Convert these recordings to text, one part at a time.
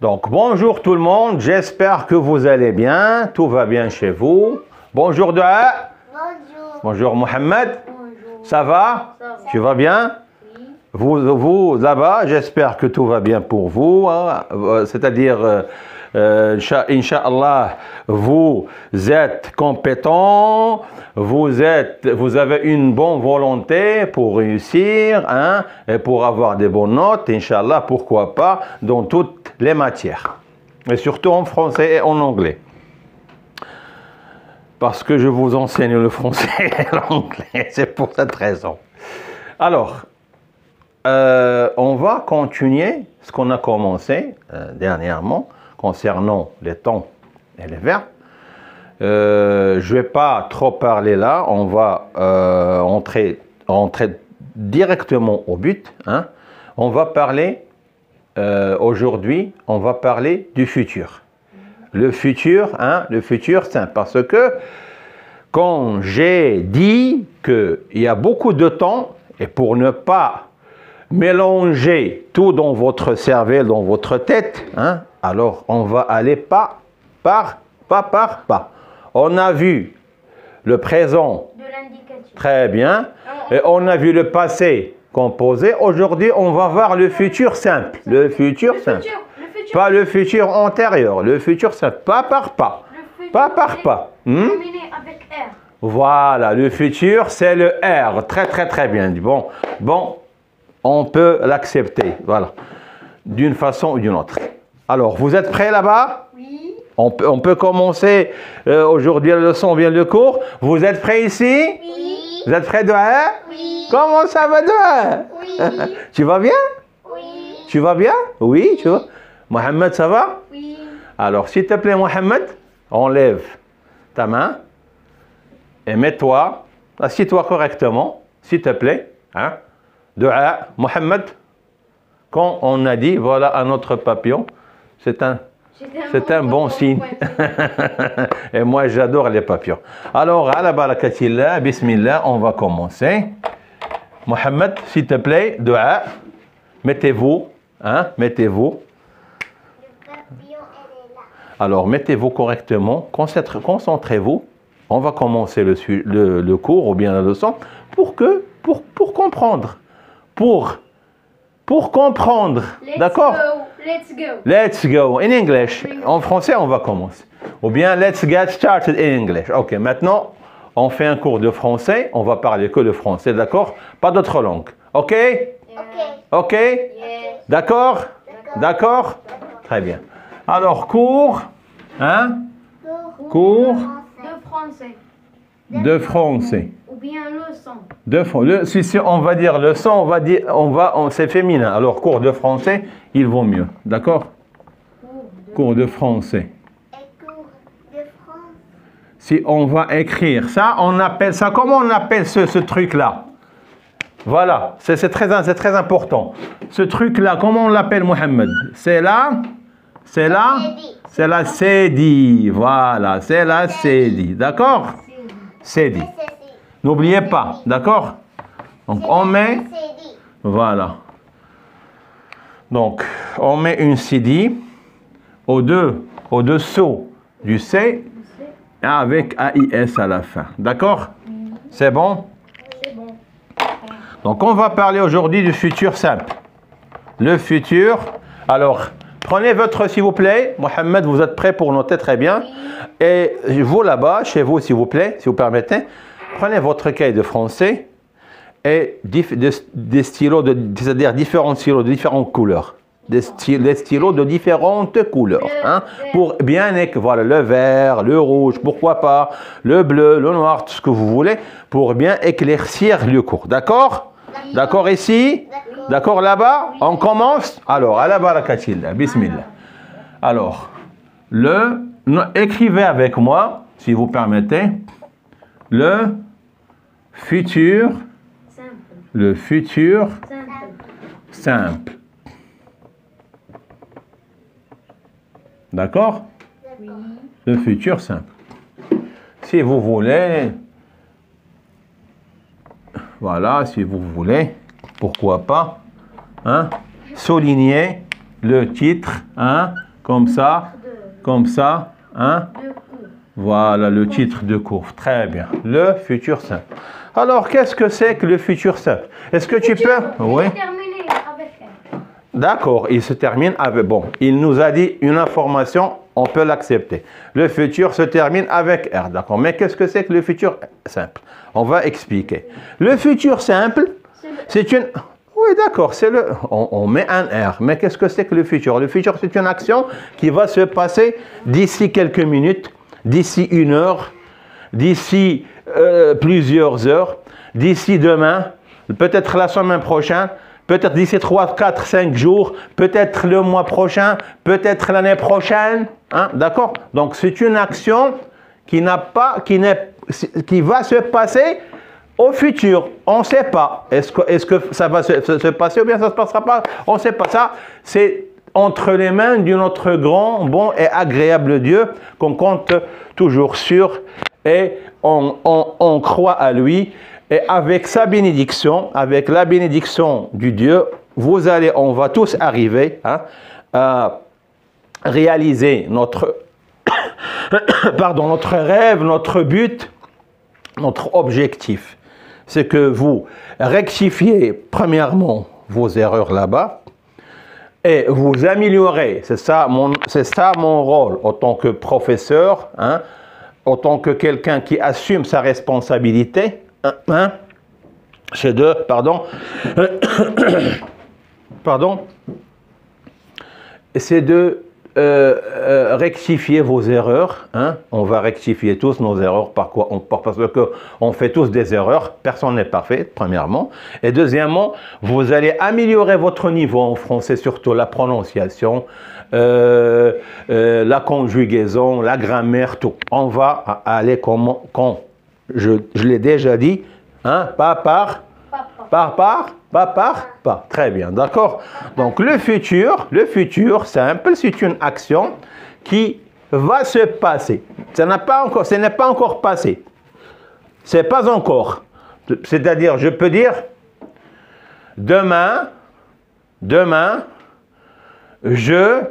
Donc, bonjour tout le monde, j'espère que vous allez bien, tout va bien chez vous. Bonjour Dua. Bonjour. Bonjour Mohamed. Bonjour. Ça va? Ça va. Tu vas bien? Oui. Vous là-bas, j'espère que tout va bien pour vous. Hein. C'est-à-dire, Inch'Allah, vous êtes compétent, vous avez une bonne volonté pour réussir, hein, et pour avoir des bonnes notes, Inch'Allah, pourquoi pas, dans toutes les matières. Et surtout en français et en anglais. Parce que je vous enseigne le français et l'anglais, c'est pour cette raison. Alors, on va continuer ce qu'on a commencé dernièrement concernant les temps et les verbes. Je ne vais pas trop parler là, on va entrer directement au but. Hein. On va parler, aujourd'hui, on va parler du futur. Le futur, hein, le futur simple, parce que quand j'ai dit qu'il y a beaucoup de temps, et pour ne pas mélanger tout dans votre cerveau, dans votre tête, hein, alors on va aller pas par pas. On a vu le présent, De l'indicatif. très bien, et on a vu le passé composé. Aujourd'hui, on va voir le futur simple. Le futur simple. Pas le futur antérieur, le futur simple. Pas par pas. Pas par pas. Terminé avec R. Voilà, le futur, c'est le R. Très bien. Bon, on peut l'accepter. Voilà. D'une façon ou d'une autre. Alors, vous êtes prêts là-bas? Oui. On peut commencer aujourd'hui la leçon, bien le cours. Vous êtes prêts ici? Oui. Vous êtes prêts de R? Oui. Comment ça va de R? Oui. Tu vas bien? Oui. Tu vas bien? Oui, tu vas. Mohamed, ça va? Oui. Alors, s'il te plaît, Mohamed, enlève ta main et mets-toi, assieds-toi correctement, s'il te plaît. Hein? Dua, Mohamed, quand on a dit, voilà un autre papillon, c'est un bon signe. Et moi, j'adore les papillons. Alors, ala barakatillah, bismillah, on va commencer. Mohamed, s'il te plaît, dua, mettez-vous, hein, mettez-vous. Alors, mettez-vous correctement, concentrez-vous. On va commencer le cours ou bien la leçon pour comprendre. Pour comprendre. D'accord? Let's go. Let's go. In English. En français, on va commencer. Ou bien, let's get started in English. Ok, maintenant, on fait un cours de français. On va parler que le français, d'accord? Pas d'autres langues. Ok? Ok? Yes. D'accord? D'accord? Très bien. Alors, cours, hein? Cours De français. de français. Ou bien leçon. Si on va dire leçon, c'est féminin. Alors, cours de français, il vaut mieux. D'accord? Cours de français. Si on va écrire ça, on appelle ça, comment on appelle ce truc-là? Voilà, c'est très important. Ce truc-là, comment on l'appelle, Mohamed? C'est la cédille. Voilà, c'est la cédille. D'accord? Cédille. N'oubliez pas, d'accord? Donc, on met, voilà. Donc, on met une cédille au-dessous du C avec AIS à la fin. D'accord? C'est bon? C'est bon. Donc, on va parler aujourd'hui du futur simple. Le futur. Alors, prenez votre, s'il vous plaît. Mohamed, vous êtes prêt pour noter? Très bien. Et vous là-bas, chez vous, s'il vous plaît, si vous permettez, prenez votre cahier de français et des stylos, c'est-à-dire différents stylos de différentes couleurs. Des stylos de différentes couleurs. Hein, pour bien, voilà, le vert, le rouge, pourquoi pas, le bleu, le noir, tout ce que vous voulez, pour bien éclaircir le cours. D'accord? D'accord ici? D'accord là-bas? On commence? Alors, ala barakatillah, bismillah. Alors, écrivez avec moi, si vous permettez, le futur simple. D'accord? Oui. Le futur simple. Si vous voulez, voilà, si vous voulez, pourquoi pas, hein, souligner le titre, hein, comme ça, hein? De cours. Voilà le titre de cours. Très bien. Le futur simple. Alors, qu'est-ce que c'est que le futur simple? Est-ce que tu peux... Oui. Terminé avec un. D'accord, il se termine avec... Bon, il nous a dit une information, on peut l'accepter. Le futur se termine avec R, d'accord. Mais qu'est-ce que c'est que le futur simple? On va expliquer. Le futur simple, c'est une... Oui, d'accord, c'est le... On met un R. Mais qu'est-ce que c'est que le futur? Le futur, c'est une action qui va se passer d'ici quelques minutes, d'ici une heure, d'ici plusieurs heures, d'ici demain, peut-être la semaine prochaine, peut-être d'ici 3, 4, 5 jours, peut-être le mois prochain, peut-être l'année prochaine. Hein, d'accord? Donc, c'est une action qui va se passer au futur. On ne sait pas. Est-ce que ça va se passer ou bien ça ne se passera pas? On ne sait pas. Ça, c'est entre les mains de notre grand, bon et agréable Dieu qu'on compte toujours sur et on croit à lui. Et avec sa bénédiction, avec la bénédiction du Dieu, on va tous arriver, hein, à réaliser notre rêve, notre but, notre objectif. C'est que vous rectifiez premièrement vos erreurs là-bas et vous améliorez. C'est ça mon rôle en tant que professeur, hein, en tant que quelqu'un qui assume sa responsabilité. Hein? C'est de, c'est de rectifier vos erreurs. Hein? On va rectifier tous nos erreurs. Parce qu'on fait tous des erreurs. Personne n'est parfait, premièrement. Et deuxièmement, vous allez améliorer votre niveau en français, surtout la prononciation, la conjugaison, la grammaire, tout. On va aller je l'ai déjà dit, hein, pas. Très bien, d'accord? Donc, le futur simple, c'est une action qui va se passer. Ce n'est pas encore passé. C'est pas encore. C'est-à-dire, je peux dire, demain, je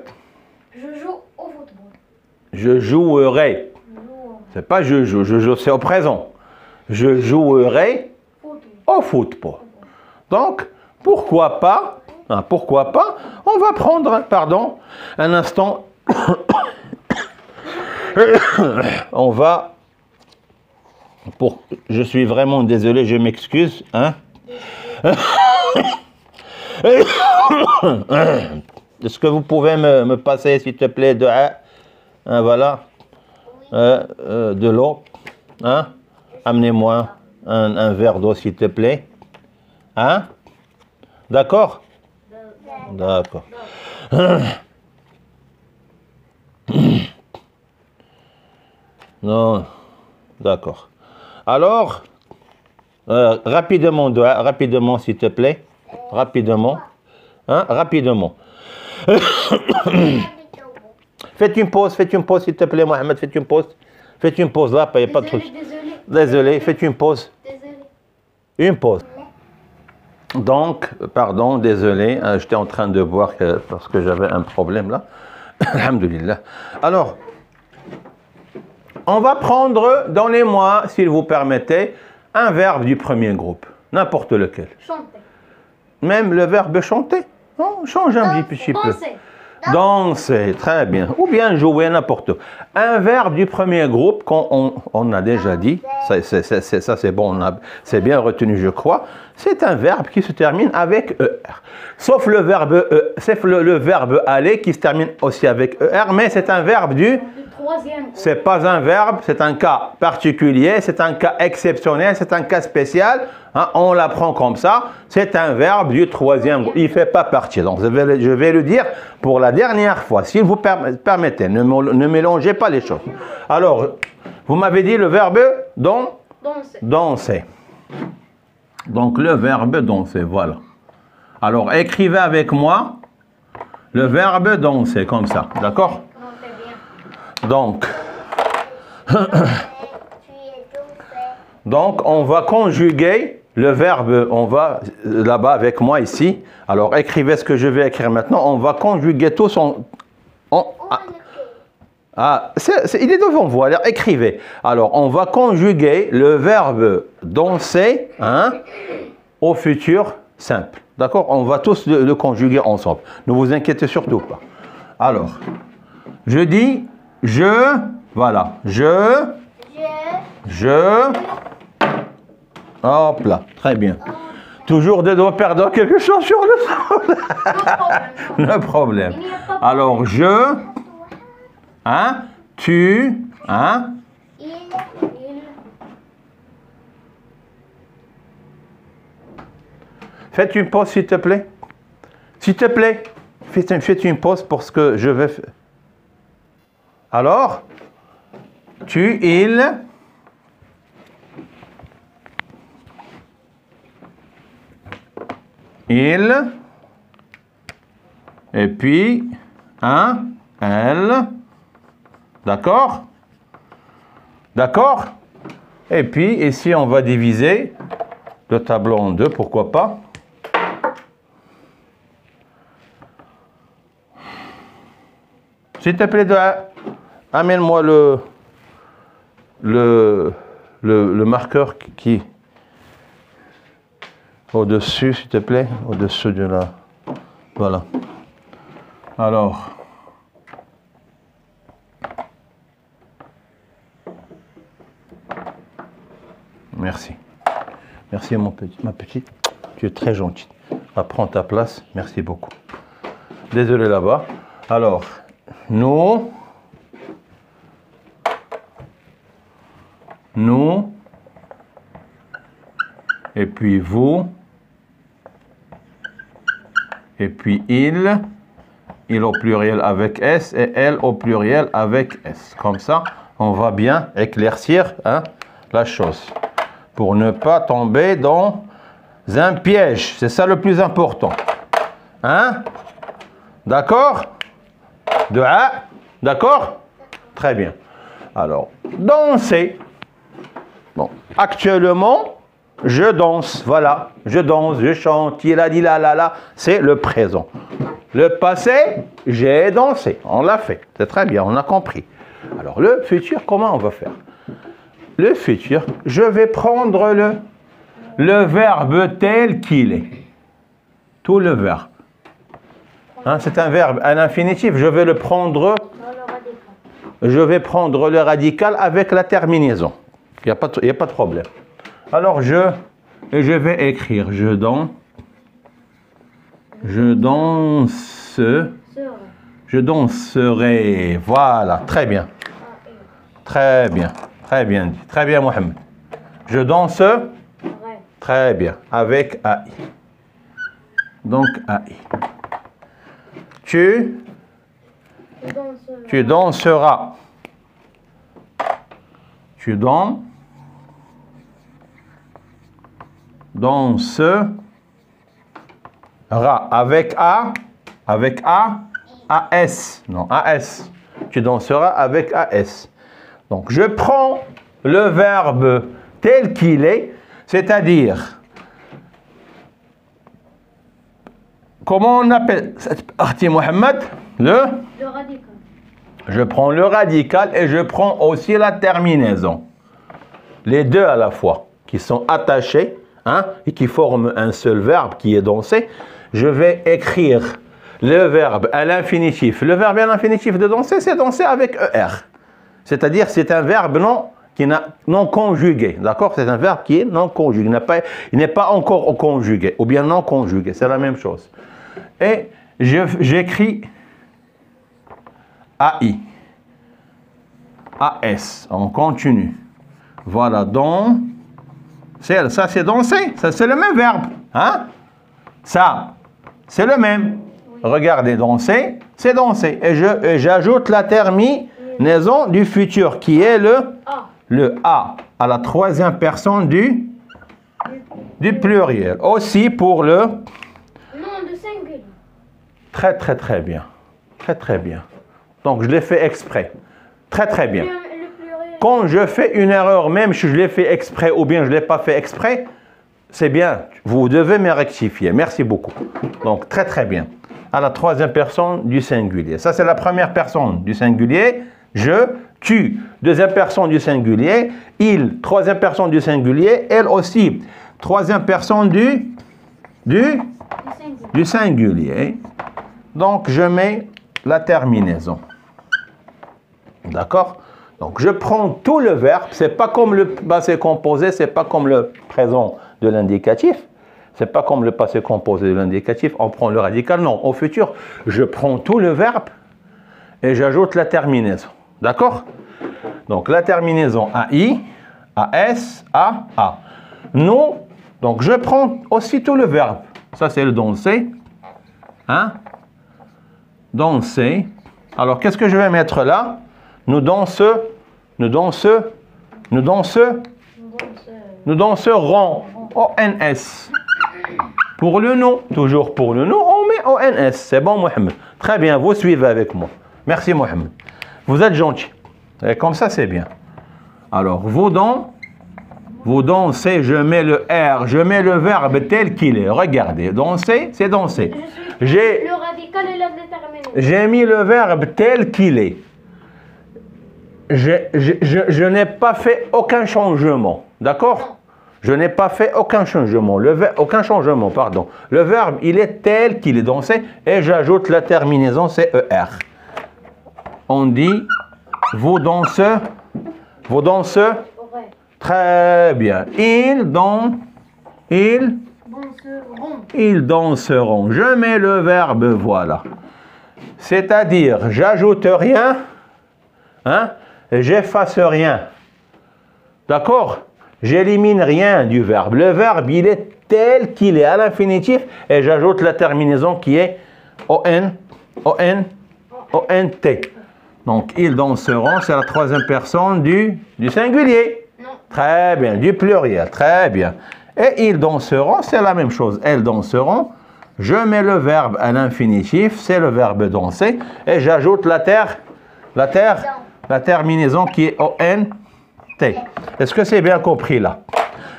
joue au football. Je jouerai. C'est pas je joue, c'est au présent. Je jouerai au football. Donc, pourquoi pas, on va prendre, un instant, je suis vraiment désolé, je m'excuse, hein. Est-ce que vous pouvez me passer, s'il te plaît, voilà, de l'eau, hein? Amenez-moi un verre d'eau, s'il te plaît. Hein? D'accord? D'accord. Non, d'accord. Alors, rapidement, s'il te plaît. Rapidement. Hein? Rapidement. Faites une pause, s'il te plaît, Mohamed, faites une pause. Faites une pause là, il n'y a pas de truc. Désolé, faites une pause. Une pause. Donc, pardon, désolé, j'étais en train de boire parce que j'avais un problème là. Alhamdulillah. Alors, on va prendre, donnez-moi, s'il vous permettez, un verbe du premier groupe, n'importe lequel. Chanter. Même le verbe chanter. On change un petit peu. Danser, très bien. Ou bien jouer, n'importe où. Un verbe du premier groupe qu'on a déjà dit, ça c'est bon, c'est bien retenu je crois, c'est un verbe qui se termine avec ER. Sauf le verbe le verbe aller qui se termine aussi avec ER, mais c'est un verbe du... C'est pas un verbe, c'est un cas particulier, c'est un cas exceptionnel, c'est un cas spécial. Hein, on l'apprend comme ça. C'est un verbe du troisième groupe. Il ne fait pas partie. Donc, je vais le dire pour la dernière fois. S'il vous permettez, ne mélangez pas les choses. Alors, vous m'avez dit le verbe danser. Donc, le verbe danser, voilà. Alors, écrivez avec moi le verbe danser, comme ça. D'accord? Donc, on va conjuguer le verbe, on va là-bas avec moi ici. Alors, écrivez ce que je vais écrire maintenant. On va conjuguer tous Il est devant vous, alors écrivez. Alors, on va conjuguer le verbe danser au futur simple. D'accord? On va tous le conjuguer ensemble. Ne vous inquiétez surtout pas. Alors, je dis je, voilà, je, hop là, très bien. Toujours de doigts perdre quelque chose sur le sol. Le problème. Alors, je, tu, Faites une pause, s'il te plaît. S'il te plaît, faites une pause pour ce que je vais faire. Alors, tu, il. Il. Et puis, elle. D'accord? D'accord? Et puis, ici, on va diviser le tableau en deux, pourquoi pas? S'il te plaît, amène-moi le marqueur qui au-dessus, s'il te plaît, au-dessus de la... Voilà. Alors... Merci. Merci, ma petite. Tu es très gentille. Prends ta place. Merci beaucoup. Désolé là-bas. Alors... Nous, et puis vous, et puis il au pluriel avec S et elle au pluriel avec S. Comme ça, on va bien éclaircir la chose pour ne pas tomber dans un piège. C'est ça le plus important. D'accord? D'accord? Très bien. Alors, danser. Bon, actuellement, je danse. Voilà, je danse, je chante, il a dit la. C'est le présent. Le passé, j'ai dansé. On l'a fait. C'est très bien, on a compris. Alors, le futur, comment on va faire? Le futur, je vais prendre le verbe tel qu'il est. Tout le verbe. C'est un verbe à l'infinitif, je vais le prendre, je vais prendre le radical avec la terminaison. Il n'y a pas de problème. Alors je vais écrire, je danserai. Voilà, très bien. Très bien dit. Très bien, Mohamed. Je danse. Très bien, avec AI. Donc AI. Tu danseras. Tu danseras. Avec AS. Non, AS. Tu danseras avec AS. Donc, je prends le verbe tel qu'il est, c'est-à-dire... Comment on appelle cette partie, Mohamed? Le radical. Je prends le radical et je prends aussi la terminaison. Les deux à la fois, qui sont attachés et qui forment un seul verbe qui est danser. Je vais écrire le verbe à l'infinitif. Le verbe à l'infinitif de danser, c'est danser avec ER. C'est-à-dire, c'est un verbe non conjugué. D'accord? C'est un verbe qui est non conjugué. Il n'est pas encore conjugué ou bien non conjugué. C'est la même chose. Et j'écris AI. AS. On continue. Voilà, donc, ça c'est danser. Ça c'est le même verbe. Ça, c'est le même. Regardez, danser, c'est danser. Et j'ajoute la terminaison du futur qui est le A à la troisième personne du pluriel. Aussi pour le... Non, de singulier. Très bien. Très bien. Donc, je l'ai fait exprès. Très bien. Quand je fais une erreur, même si je l'ai fait exprès ou bien je ne l'ai pas fait exprès, c'est bien. Vous devez me rectifier. Merci beaucoup. Donc, très bien. à la troisième personne du singulier. Ça, c'est la première personne du singulier. Je, tu. Deuxième personne du singulier. Il. Troisième personne du singulier. Elle aussi. Troisième personne du singulier. Donc, je mets la terminaison. D'accord? Donc, je prends tout le verbe. Ce n'est pas comme le passé composé, ce n'est pas comme le présent de l'indicatif. Ce n'est pas comme le passé composé de l'indicatif. On prend le radical. Non, au futur, je prends tout le verbe et j'ajoute la terminaison. D'accord? Donc, la terminaison AI, AS, A. Nous, donc, je prends aussi tout le verbe. Ça, c'est le danser. Hein? Danser. Alors, qu'est-ce que je vais mettre là? Nous danserons. ONS. Pour le nom, toujours pour le nom, on met ONS. C'est bon, Mohamed? Très bien, vous suivez avec moi. Merci, Mohamed. Vous êtes gentil. Et comme ça, c'est bien. Alors, vous dansez, je mets le R, je mets le verbe tel qu'il est. Regardez, danser, c'est danser. Le radical et la déterminée. J'ai mis le verbe tel qu'il est. Je n'ai pas fait aucun changement. D'accord? Je n'ai pas fait aucun changement. Aucun changement, pardon. Le verbe, il est tel qu'il est dansé et j'ajoute la terminaison CER. On dit, vous dansez. Très bien. Ils danseront. Je mets le verbe, voilà. C'est-à-dire, j'ajoute rien, hein, et j'efface rien. D'accord? J'élimine rien du verbe. Le verbe, il est tel qu'il est à l'infinitif et j'ajoute la terminaison qui est ONT. Donc, ils danseront, c'est la troisième personne du singulier. Non. Très bien, du pluriel, très bien. Et ils danseront, c'est la même chose. Elles danseront. Je mets le verbe à l'infinitif, c'est le verbe danser. Et j'ajoute la terminaison qui est ONT. Est-ce que c'est bien compris là?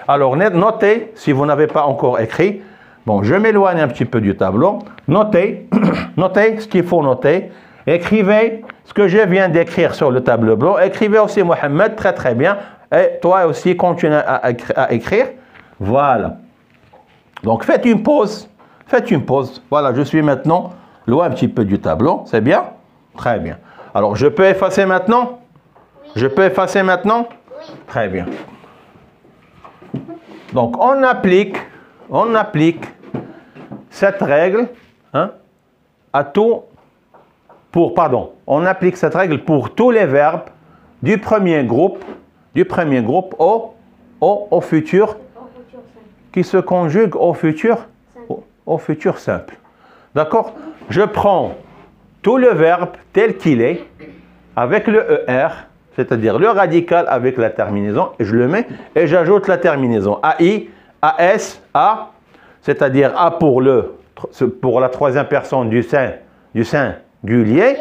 Alors, notez, si vous n'avez pas encore écrit. Bon, je m'éloigne un petit peu du tableau. Notez, notez ce qu'il faut noter. Écrivez ce que je viens d'écrire sur le tableau blanc. Écrivez aussi Mohamed, très très bien. Et toi aussi, continue à écrire. Voilà. Donc, faites une pause. Faites une pause. Voilà, je suis maintenant loin un petit peu du tableau. C'est bien? Très bien. Alors, je peux effacer maintenant? Oui. Je peux effacer maintenant? Oui. Très bien. Donc, on applique cette règle, hein, à tout. On applique cette règle pour tous les verbes du premier groupe au futur, qui se conjuguent au futur simple. D'accord? Je prends tout le verbe tel qu'il est, avec le ER, c'est-à-dire le radical avec la terminaison, et je le mets, et j'ajoute la terminaison. AI, AS, A, c'est-à-dire A pour la troisième personne du singulier,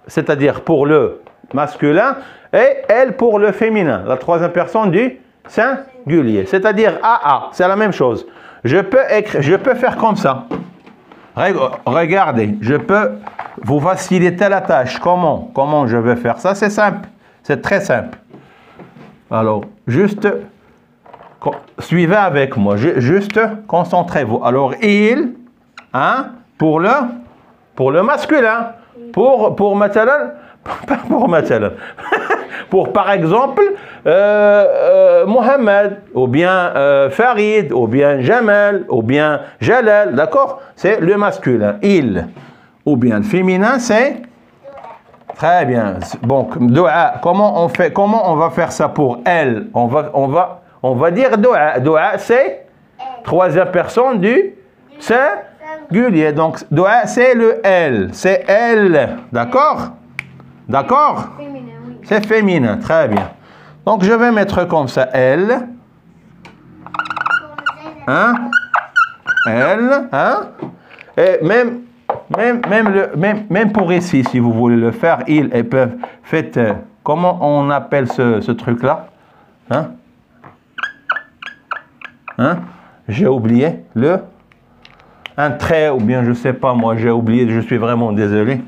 c'est-à-dire pour le masculin, et L pour le féminin, la troisième personne du singulier, c'est-à-dire AA, c'est la même chose. Je peux faire comme ça. Regardez, je peux vous faciliter la tâche. Comment je vais faire ça? C'est simple, c'est très simple. Alors, juste suivez avec moi, juste concentrez-vous. Alors, il, hein, pour le masculin, pour matalan, pas pour matalan, pour par exemple Mohamed, ou bien Farid, ou bien Jamal, ou bien Jalal, d'accord? C'est le masculin, il. Ou bien le féminin, c'est? Très bien. Donc, doua, comment on va faire ça pour elle? On va dire doua. Doua, c'est troisième personne du singulier. Donc, doua, c'est le elle. C'est elle. D'accord? D'accord? Féminin, oui. C'est féminin. Très bien. Donc, je vais mettre comme ça elle. Hein? Elle. Hein? Et même pour ici, si vous voulez le faire, ils peuvent. Faites, comment on appelle ce truc-là? Hein? Hein? J'ai oublié un trait, ou bien je sais pas, moi j'ai oublié, je suis vraiment désolé.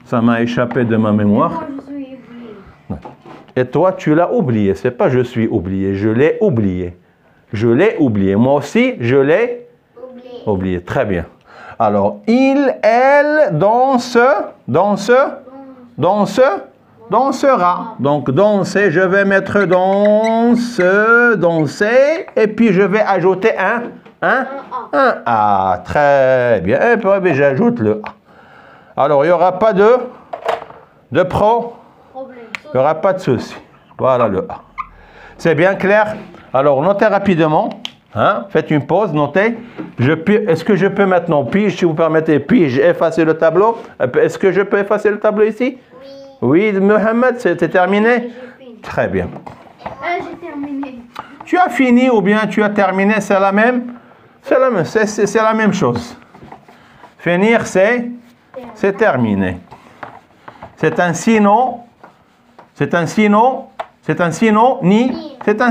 Ça m'a échappé de ma mémoire. Moi, je suis oublié. Et toi, tu l'as oublié. C'est pas je suis oublié, je l'ai oublié. Je l'ai oublié. Moi aussi, je l'ai oublié. Très bien. Alors, il, elle, dansera. Donc, danser, je vais mettre danser, et puis je vais ajouter un A. Très bien. Et puis, j'ajoute le A. Alors, il n'y aura pas de Problème. il n'y aura pas de souci. Voilà le A. C'est bien clair? Alors, notez rapidement. Hein? Faites une pause, notez. Est-ce que je peux maintenant, si vous permettez, effacer le tableau? Est-ce que je peux effacer le tableau ici? Oui, Mohamed, c'est terminé? J'ai fini. Très bien. J'ai terminé. Tu as fini ou bien tu as terminé, c'est la même? C'est la même chose. Finir, c'est terminé. C'est un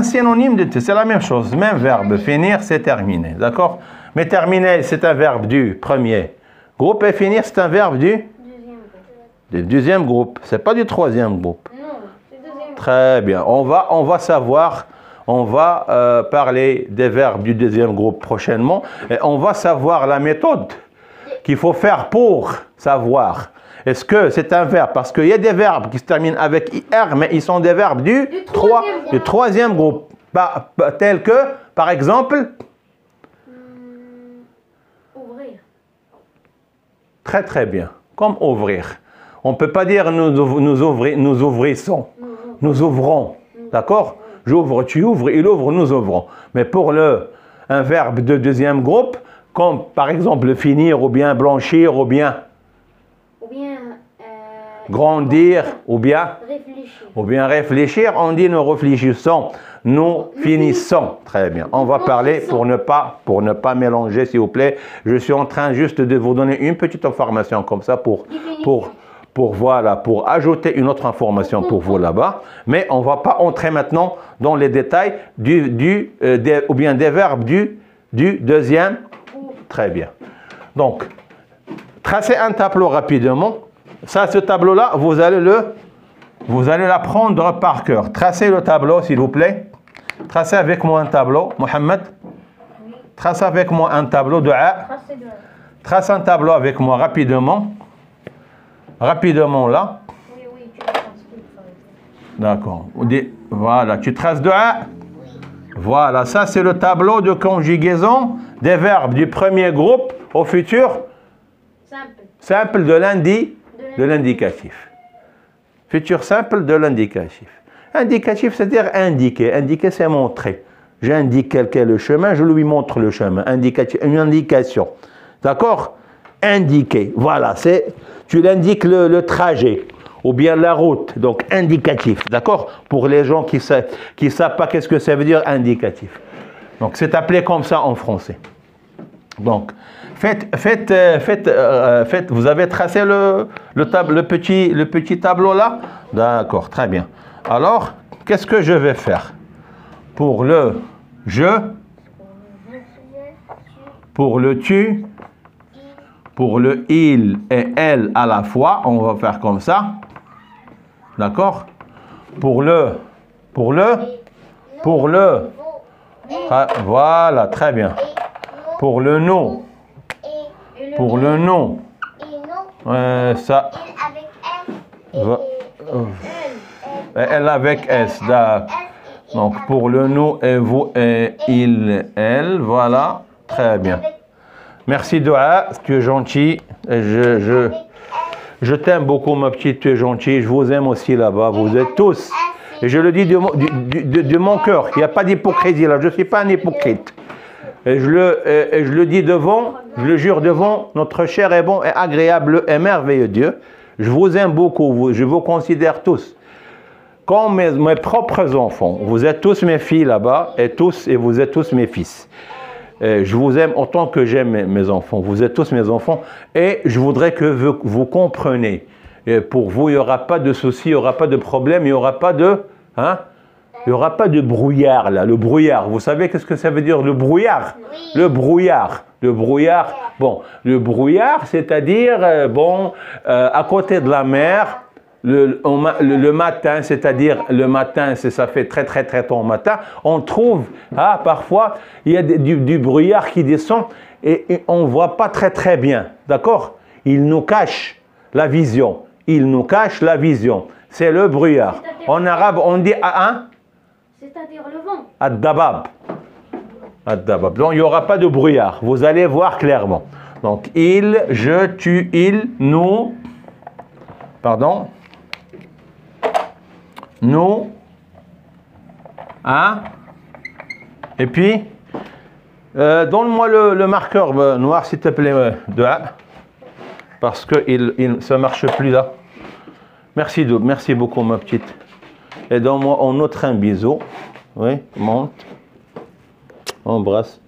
synonyme de c'est la même chose, même verbe. Finir, c'est terminer, d'accord? Mais terminer, c'est un verbe du premier groupe et finir, c'est un verbe du deuxième groupe. C'est pas du troisième groupe. Non, c'est deuxième. Très bien. On va savoir, on va parler des verbes du deuxième groupe prochainement et on va savoir la méthode qu'il faut faire pour savoir. Est-ce que c'est un verbe? Parce qu'il y a des verbes qui se terminent avec IR, mais ils sont des verbes du troisième groupe. Tels que, par exemple, Ouvrir. très très bien, comme ouvrir. On ne peut pas dire nous ouvrissons, nous ouvrons. D'accord? J'ouvre, tu ouvres, il ouvre, nous ouvrons. Mais pour un verbe de deuxième groupe, comme par exemple finir, ou bien blanchir, ou bien grandir, ou bien réfléchir, on dit nous réfléchissons, nous finissons. Très bien. On va parler pour ne pas mélanger, s'il vous plaît. Je suis en train juste de vous donner une petite information comme ça pour ajouter une autre information pour vous là-bas. Mais on ne va pas entrer maintenant dans les détails des verbes du deuxième. Très bien. Donc, tracez un tableau rapidement. Ça, ce tableau-là, vous allez l'apprendre par cœur. Tracez le tableau, s'il vous plaît. Tracez avec moi un tableau. Mohamed, tracez avec moi un tableau de A. Trace un tableau avec moi rapidement. Rapidement, là. Oui, tu le traces. D'accord. Voilà, tu traces de A. Voilà, ça, c'est le tableau de conjugaison des verbes du premier groupe au futur simple de l'indicatif. Futur simple de l'indicatif. Indicatif, c'est-à-dire indiquer. Indiquer, c'est montrer. J'indique quelqu'un le chemin, je lui montre le chemin. Indicatif, une indication. D'accord? Indiquer. Voilà, tu l'indiques le trajet ou bien la route. Donc, indicatif. D'accord? Pour les gens qui savent pas qu'est-ce que ça veut dire indicatif. Donc, c'est appelé comme ça en français. Donc, vous avez tracé le petit tableau là? D'accord, très bien. Alors, qu'est-ce que je vais faire? Pour le je, pour le tu, pour le il et elle à la fois, on va faire comme ça. D'accord? Pour le, voilà, très bien. Pour le nous. Pour le nom, ça, elle avec S, donc pour le nous et vous et il, elle, voilà, très bien. Merci Doua, tu es gentil, et je t'aime beaucoup ma petite, tu es gentil, je vous aime aussi là-bas, vous êtes tous, et je le dis de mon cœur, il n'y a pas d'hypocrisie là, je ne suis pas un hypocrite. Et je le dis devant, je le jure devant notre cher et bon et agréable et merveilleux Dieu. Je vous aime beaucoup, je vous considère tous comme mes propres enfants. Vous êtes tous mes filles là-bas et vous êtes tous mes fils. Et je vous aime autant que j'aime mes enfants. Vous êtes tous mes enfants et je voudrais que vous compreniez. Et pour vous, il n'y aura pas de soucis, il n'y aura pas de problème, il n'y aura pas de... Il n'y aura pas de brouillard là, le brouillard. Vous savez qu'est-ce que ça veut dire le brouillard? Oui. Le brouillard. Le brouillard, bon, le brouillard, c'est-à-dire, à côté de la mer, le matin, c'est-à-dire le matin, ça fait très très très tôt au matin, on trouve, parfois, il y a du brouillard qui descend et on ne voit pas très très bien, d'accord? Il nous cache la vision, il nous cache la vision. C'est le brouillard. En arabe, on dit c'est-à-dire le vent. Ad-dabab. Ad-dabab. Donc, il n'y aura pas de brouillard. Vous allez voir clairement. Donc, il, je, tu, il, nous. Pardon. Nous. Et puis, donne-moi le marqueur noir, s'il te plaît, de A. Parce que ça ne marche plus là. Merci beaucoup, ma petite. Et donne-moi en autre un bisou. Oui, monte. Embrasse.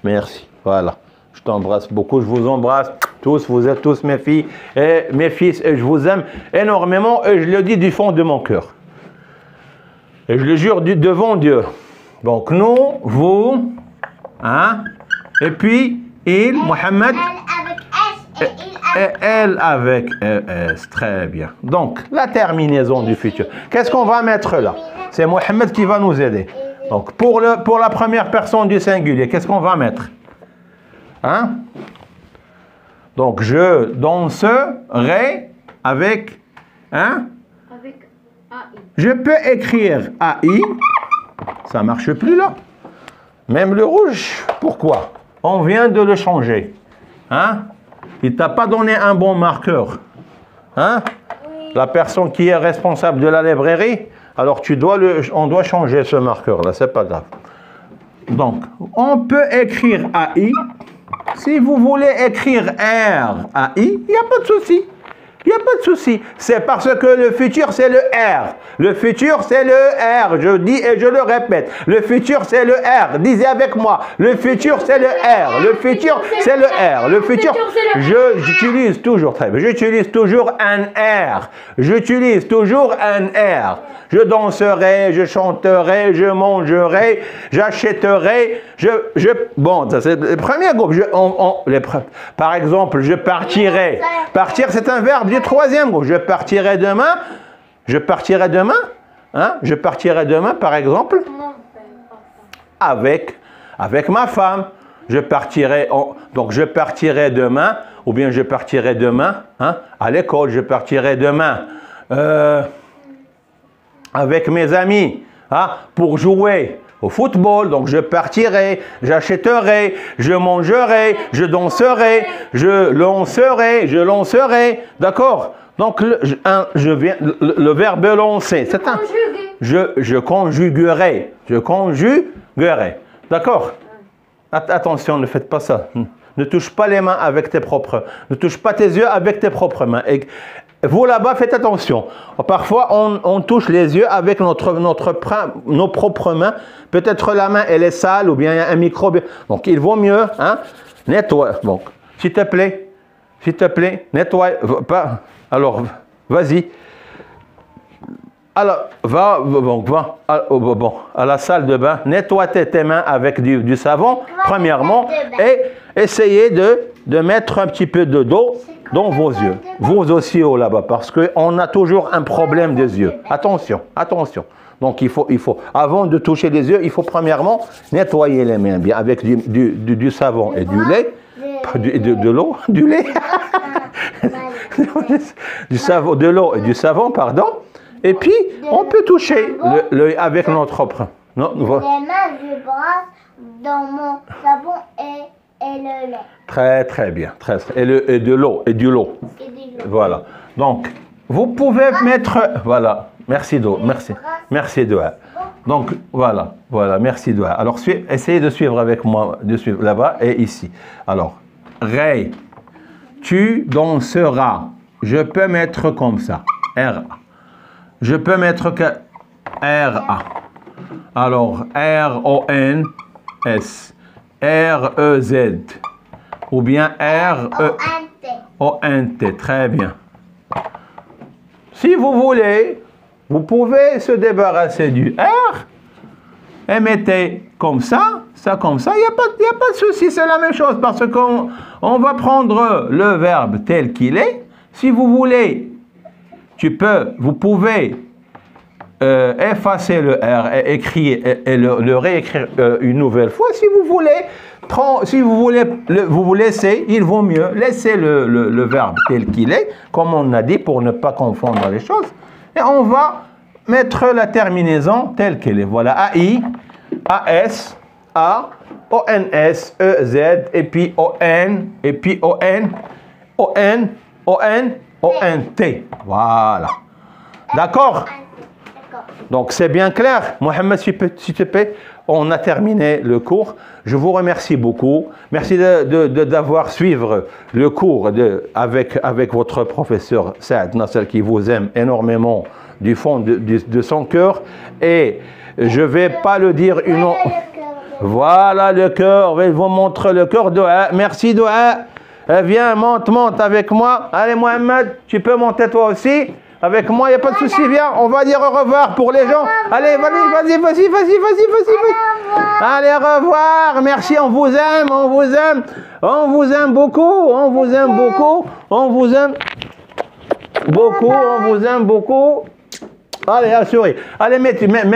Merci. Voilà. Je t'embrasse beaucoup. Je vous embrasse tous. Vous êtes tous mes filles et mes fils. Et je vous aime énormément. Et je le dis du fond de mon cœur. Et je le jure devant Dieu. Donc nous, vous, et puis il, Mohamed. Et elle avec ES, très bien. Donc, la terminaison du futur. Qu'est-ce qu'on va mettre là? C'est Mohamed qui va nous aider. Donc, pour la première personne du singulier, qu'est-ce qu'on va mettre? Donc, je danserai avec... Avec AI. Je peux écrire AI. Ça ne marche plus là. Même le rouge. Pourquoi? On vient de le changer. Il ne t'a pas donné un bon marqueur. Oui. La personne qui est responsable de la librairie, alors on doit changer ce marqueur-là, c'est pas grave. Donc, on peut écrire AI. Si vous voulez écrire R, AI, il n'y a pas de souci. Il n'y a pas de souci. C'est parce que le futur, c'est le R. Le futur, c'est le R. Je dis et je le répète. Le futur, c'est le R. Disez avec moi. Le futur, c'est le R. Le futur, c'est le R. Le futur, j'utilise toujours, très bien. J'utilise toujours un R. J'utilise toujours un R. Je danserai, je chanterai, je mangerai, j'achèterai, bon, ça c'est le premier groupe. Par exemple, je partirai. Partir, c'est un verbe du troisième groupe. Je partirai demain. Je partirai demain. Je partirai demain, par exemple, avec ma femme. Je partirai, donc je partirai demain, ou bien je partirai demain à l'école. Je partirai demain avec mes amis pour jouer au football. Donc je partirai, j'achèterai, je mangerai, je danserai, je lancerai. D'accord? Donc le verbe lancer, c'est un... Je conjuguerai. D'accord? Attention, ne faites pas ça. Ne touche pas les mains avec tes propres... Ne touche pas tes yeux avec tes propres mains. Et vous là-bas, faites attention. Parfois, on touche les yeux avec nos propres mains. Peut-être la main, elle est sale ou bien il y a un microbe. Donc, il vaut mieux, nettoie. Donc, s'il te plaît, nettoie. Alors, vas-y. Alors, va à la salle de bain, nettoie tes mains avec du savon, premièrement, et essayez de mettre un petit peu d'eau dans vos yeux. Vous aussi, là-bas, parce qu'on a toujours un problème des yeux. Attention. Donc, il faut, avant de toucher les yeux, il faut premièrement nettoyer les mains bien avec du savon et du lait. De l'eau, du lait. De l'eau et du savon, pardon. Et puis, on peut toucher l'œil avec notre propre. Les mains, je brasse dans mon savon et le lait. Très, très bien. Et de l'eau. Voilà. Donc, vous pouvez mettre... Voilà. Merci, Do. Merci, Doha. Donc, voilà. Merci, Doha. Alors, essayez de suivre avec moi, de suivre là-bas et ici. Alors, Ray, tu danseras. Je peux mettre comme ça. R-A. Je peux mettre que R-A. Alors, R-O-N-S. R-E-Z. Ou bien R-E-O-N-T. Très bien. Si vous voulez, vous pouvez se débarrasser du R et mettez comme ça. ça comme ça, il n'y a pas de souci, c'est la même chose parce qu'on va prendre le verbe tel qu'il est. Si vous voulez, vous pouvez effacer le R et écrire et le réécrire une nouvelle fois. Si vous voulez, vous laissez, il vaut mieux laisser le verbe tel qu'il est, comme on a dit, pour ne pas confondre les choses. Et on va mettre la terminaison telle qu'elle est. Voilà, AI, AS, A, ONS, EZ, et puis ON, et puis ON, ON, ON, ONT. Voilà. D'accord? Donc c'est bien clair. Mohamed, s'il te plaît, on a terminé le cours. Je vous remercie beaucoup. Merci d'avoir suivi le cours avec votre professeur Saad Nasser qui vous aime énormément du fond de son cœur. Et je ne vais pas le dire une autre. Voilà le cœur. Je vous montre le cœur. Doua. Merci Doua. Viens, monte avec moi. Allez Mohamed, tu peux monter toi aussi. Avec moi, il n'y a pas de souci, viens, on va dire au revoir pour les gens. Allez, vas-y. Allez, au revoir, merci, on vous aime beaucoup. Allez, assurez. Allez, mets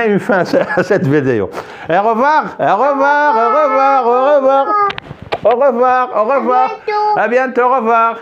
une fin à cette vidéo. Et au revoir. Au revoir. À bientôt, au revoir.